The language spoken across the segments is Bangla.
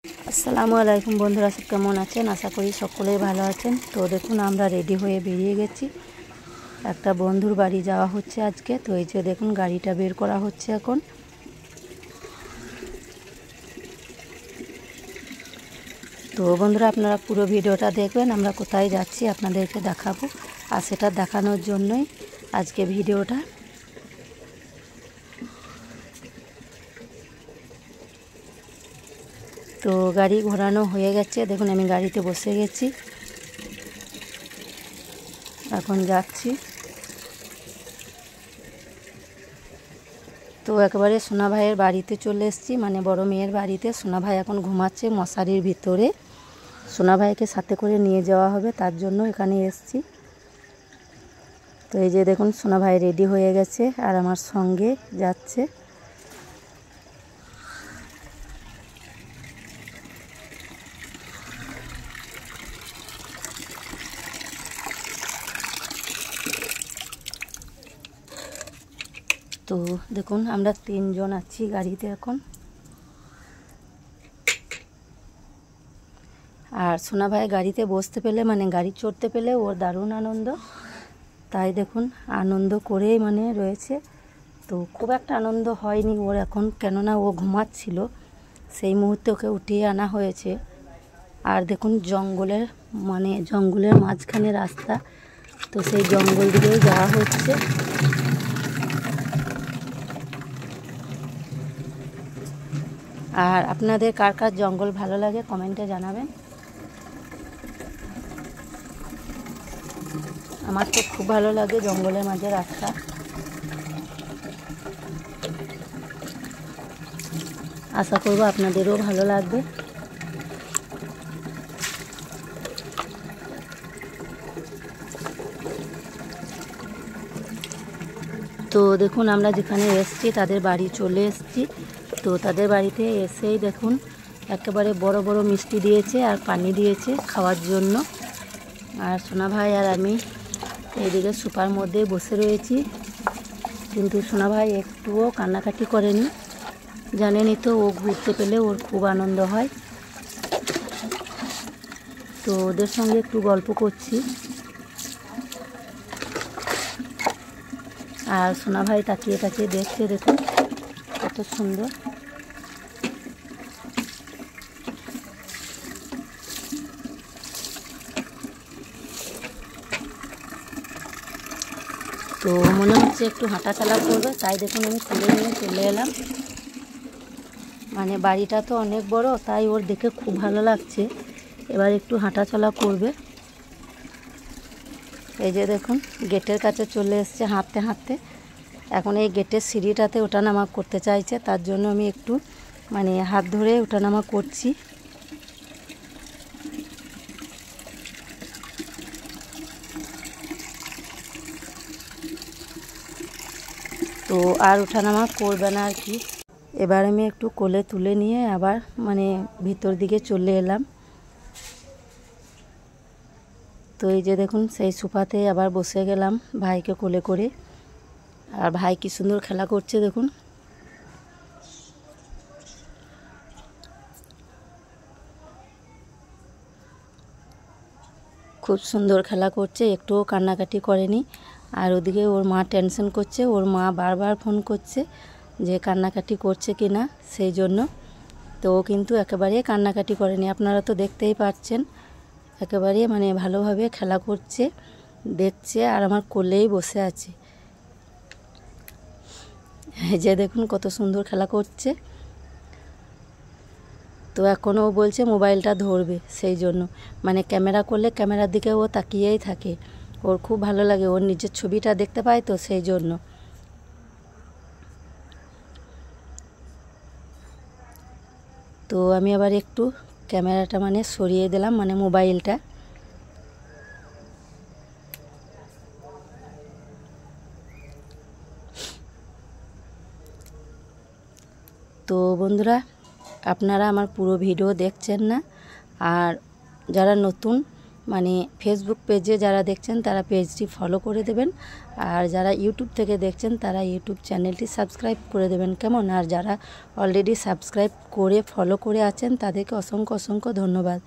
আসসালামু আলাইকুম বন্ধুরা, সব কেমন আছেন? আশা করি সকলেই ভালো আছেন। তো দেখুন, আমরা রেডি হয়ে বেরিয়ে গেছি। একটা বন্ধুর বাড়ি যাওয়া হচ্ছে আজকে। তো এই যে দেখুন, গাড়িটা বের করা হচ্ছে এখন। তো বন্ধুরা, আপনারা পুরো ভিডিওটা দেখবেন। আমরা কোথায় যাচ্ছি আপনাদেরকে দেখাবো, আর সেটা দেখানোর জন্যই আজকে ভিডিওটা। তো গাড়ি ঘোরানো হয়ে গেছে, দেখুন আমি গাড়িতে বসে গেছি, এখন যাচ্ছি। তো একেবারে সোনা ভাইয়ের বাড়িতে চলে এসেছি, মানে বড় মেয়ের বাড়িতে। সোনা ভাই এখন ঘুমাচ্ছে মশারির ভিতরে। সোনা ভাইকে সাথে করে নিয়ে যাওয়া হবে, তার জন্য এখানে এসেছি। তো এই যে দেখুন, সোনা ভাই রেডি হয়ে গেছে আর আমার সঙ্গে যাচ্ছে। তো দেখুন, আমরা 3 জন আছি গাড়িতে এখন। আর সোনা ভাই গাড়িতে বসতে পেলে, মানে গাড়ি চড়তে পেলে ওর দারুণ আনন্দ। তাই দেখুন, আনন্দ করেই মানে রয়েছে। তো খুব একটা আনন্দ হয়নি ওর এখন, কেননা ও ঘুমাচ্ছিল। সেই মুহূর্তে ওকে উঠিয়ে আনা হয়েছে। আর দেখুন, জঙ্গলের মাঝখানে রাস্তা। তো সেই জঙ্গল দিকেই যাওয়া হচ্ছে। আর আপনাদের কার কার জঙ্গল ভালো লাগে কমেন্টে জানাবেন। আমার তো খুব ভালো লাগে জঙ্গলের মাঝে রাস্তা। আশা করব আপনাদেরও ভালো লাগবে। তো দেখুন, আমরা যেখানে এসেছি তাদের বাড়ি চলে এসেছি। তো তাদের বাড়িতে এসেই দেখুন, একেবারে বড় বড় মিষ্টি দিয়েছে আর পানি দিয়েছে খাওয়ার জন্য। আর সোনা ভাই আর আমি এইদিকে সোফার মধ্যে বসে রয়েছি। কিন্তু সোনা ভাই একটুও কান্নাকাটি করেনি। জানেনই তো, ও ঘুরতে পেলে ওর খুব আনন্দ হয়। তো ওদের সঙ্গে একটু গল্প করছি। আর সোনা ভাই তাকিয়ে তাকিয়ে দেখছে, দেখুন কত সুন্দর। তো মনে হচ্ছে একটু হাঁটাচলা করবে, তাই দেখুন আমি তুলে নিয়ে চলে এলাম। মানে বাড়িটা তো অনেক বড়, তাই ওর দেখে খুব ভালো লাগছে। এবার একটু হাঁটাচলা করবে। এই যে দেখুন, গেটের কাছে চলে এসছে হাঁটতে হাঁটতে। এখন এই গেটের সিঁড়িটাতে ওঠানামা করতে চাইছে, তার জন্য আমি একটু মানে হাত ধরে ওঠানামা করছি। তো আর ওঠানামা করবে না আর কি। এবার আমি একটু কোলে তুলে নিয়ে আবার মানে ভিতর দিকে চলে এলাম। তো এই যে দেখুন, সেই সোফাতে আবার বসে গেলাম ভাইকে কোলে করে। আর ভাই কি সুন্দর খেলা করছে দেখুন। খুব সুন্দর খেলা করছে, একটুও কান্নাকাটি করেনি। আর ওদিকে ওর মা টেনশন করছে, ওর মা বারবার ফোন করছে যে কান্নাকাটি করছে কি না, সেই জন্য। তো ও কিন্তু একেবারে কান্নাকাটি করেনি, আপনারা তো দেখতেই পাচ্ছেন। একেবারে মানে ভালোভাবে খেলা করছে, দেখছে, আর আমার কোলেই বসে আছে। এই যে দেখুন কত সুন্দর খেলা করছে। তো এখনও ও বলছে মোবাইলটা ধরবে, সেই জন্য মানে ক্যামেরা করলে ক্যামেরার দিকে ও তাকিয়েই থাকে। ওর খুব ভালো লাগে, ওর নিজের ছবিটা দেখতে পায়, তো সেই জন্য। তো আমি আবার একটু ক্যামেরাটা মানে সরিয়ে দিলাম, মানে মোবাইলটা। তো বন্ধুরা, আপনারা আমার পুরো ভিডিও দেখছেন না। আর যারা নতুন মানে ফেসবুক পেজে যারা দেখছেন তারা পেজটি ফলো করে দেবেন, আর যারা ইউটিউব থেকে দেখছেন তারা ইউটিউব চ্যানেলটি সাবস্ক্রাইব করে দেবেন কেমন। আর যারা অলরেডি সাবস্ক্রাইব করে ফলো করে আছেন তাদেরকে অসংখ্য অসংখ্য ধন্যবাদ।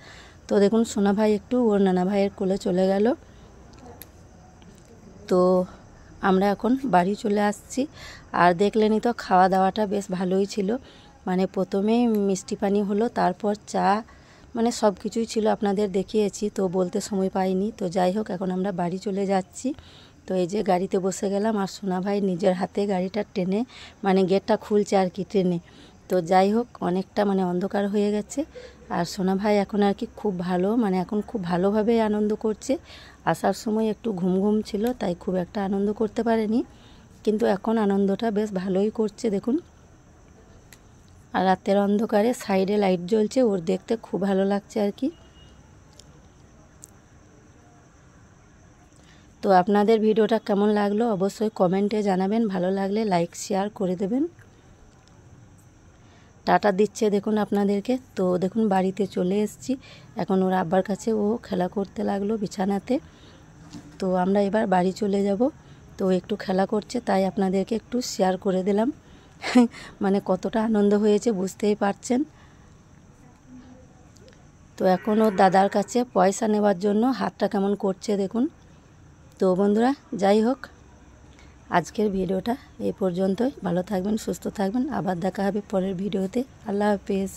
তো দেখুন সোনা ভাই একটু ওর নানা ভাইয়ের কোলে চলে গেল। তো আমরা এখন বাড়ি চলে আসছি। আর দেখলেনই তো খাওয়া দাওয়াটা বেশ ভালোই ছিল, মানে প্রথমেই মিষ্টি পানি হলো, তারপর চা, মানে সব কিছুই ছিল, আপনাদের দেখিয়েছি তো বলতে সময় পাইনি। তো যাই হোক এখন আমরা বাড়ি চলে যাচ্ছি। তো এই যে গাড়িতে বসে গেলাম, আর সোনা ভাই নিজের হাতে গাড়িটা টেনে মানে গেটটা খুলছে আর কি ট্রেনে। তো যাই হোক অনেকটা মানে অন্ধকার হয়ে গেছে, আর সোনা ভাই এখন আর কি খুব ভালো, মানে এখন খুব ভালোভাবে আনন্দ করছে। আসার সময় একটু ঘুম ঘুম ছিল, তাই খুব একটা আনন্দ করতে পারেনি, কিন্তু এখন আনন্দটা বেশ ভালোই করছে দেখুন। আর রাতের অন্ধকারে সাইডে লাইট জ্বলছে, ওর দেখতে খুব ভালো লাগছে আর কি। তো আপনাদের ভিডিওটা কেমন লাগলো অবশ্যই কমেন্টে জানাবেন, ভালো লাগলে লাইক শেয়ার করে দেবেন। টাটা দিচ্ছে দেখুন আপনাদেরকে। তো দেখুন বাড়িতে চলে এসেছি, এখন ওর আব্বার কাছে ও খেলা করতে লাগলো বিছানাতে। তো আমরা এবার বাড়ি চলে যাব। তো একটু খেলা করছে তাই আপনাদেরকে একটু শেয়ার করে দিলাম মানে কতটা আনন্দ হয়েছে বুঝতেই পারছেন। তো এখন ওর দাদার কাছে পয়সা নেওয়ার জন্য হাতটা কেমন করছে দেখুন। তো বন্ধুরা যাই হোক আজকের ভিডিওটা এই পর্যন্তই। ভালো থাকবেন, সুস্থ থাকবেন, আবার দেখা হবে পরের ভিডিওতে। আল্লাহ হাফেজ।